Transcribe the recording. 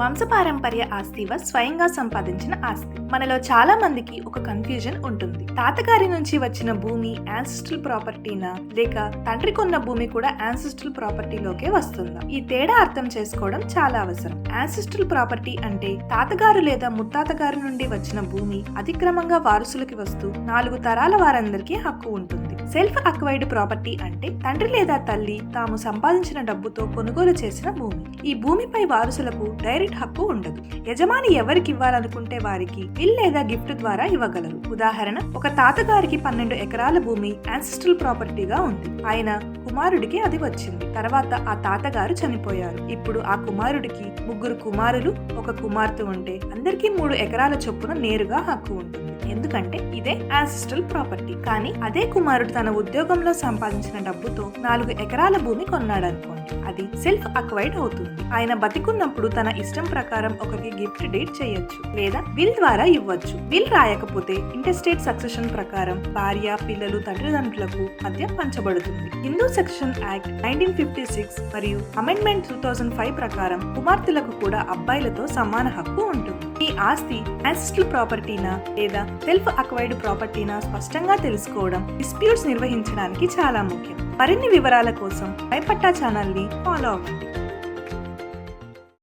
వంశపారంపర్య ఆస్తి స్వయంగా సంపాదించిన ఆస్తి. మనలో చాలా మందికి ఒక కన్ఫ్యూజన్ ఉంటుంది. తాతగారి నుంచి వచ్చిన భూమి యాన్సిస్ట్రల్ ప్రాపర్టీనా, లేక తండ్రి కొన్న భూమి కూడా యాన్సిస్ట్రల్ ప్రాపర్టీలోకే వస్తుందా? ఈ తేడా అర్థం చేసుకోవడం చాలా అవసరం. యాన్సిస్ట్రల్ ప్రాపర్టీ అంటే తాతగారు లేదా ముత్తాతగారి నుండి వచ్చిన భూమి అతిక్రమంగా వారసులకి వస్తూ 4 తరాల వారందరికీ హక్కు ఉంటుంది. సెల్ఫ్ అక్వైర్డ్ ప్రాపర్టీ అంటే తండ్రి లేదా తల్లి తాము సంపాదించిన డబ్బుతో కొనుగోలు చేసిన భూమి. ఈ భూమిపై వారసులకు డైరెక్ట్ హక్కు ఉండదు. యజమాని ఎవరికి ఇవ్వాలనుకుంటే వారికి విల్ లేదా గిఫ్ట్ ద్వారా ఇవ్వగలరు. ఉదాహరణ, ఒక తాతగారికి 12 ఎకరాల భూమి యాన్సిస్ట్రల్ ప్రాపర్టీగా ఉంది. ఆయన కుమారుడికి అది వచ్చింది. తర్వాత ఆ తాతగారు చనిపోయారు. ఇప్పుడు ఆ కుమారుడికి 3 కుమారులు, 1 కుమార్తె ఉంటే అందరికీ 3 ఎకరాల చొప్పున నేరుగా హక్కు ఉంటుంది. ఎందుకంటే ఇదే యాన్సిస్ట్రల్ ప్రాపర్టీ. కానీ అదే కుమారుడు తన ఉద్యోగంలో సంపాదించిన డబ్బుతో 4 ఎకరాల భూమి కొన్నాడనుకోండి, అది సెల్ఫ్ అక్వైర్డ్ అవుతుంది. ఆయన బతికున్నప్పుడు తన ఇష్టం ప్రకారం ఒకరికి గిఫ్ట్ డేట్ చేయొచ్చు లేదా విల్ ద్వారా ఇవ్వచ్చు. విల్ రాయకపోతే ఇంటెస్టేట్ సక్సెషన్ ప్రకారం భార్య, పిల్లలు, తల్లిదండ్రులకు మధ్య పంచబడుతుంది. హిందూ సక్సెషన్ యాక్ట్ 1956 మరియు అమెండ్మెంట్ 2005 ప్రకారం కుమార్తెలకు కూడా అబ్బాయిలతో సమాన హక్కు ఉంటుంది. ఈ ఆస్తి యాన్సిస్ట్రల్ ప్రాపర్టీనా లేదా సెల్ఫ్ అక్వైర్డ్ ప్రాపర్టీనా స్పష్టంగా తెలుసుకోవడం డిస్ప్యూట్స్ నిర్వహించడానికి చాలా ముఖ్యం. మరిన్ని వివరాల కోసం పైపట్టా ఛానల్ ని ఫాలో అవ్వండి.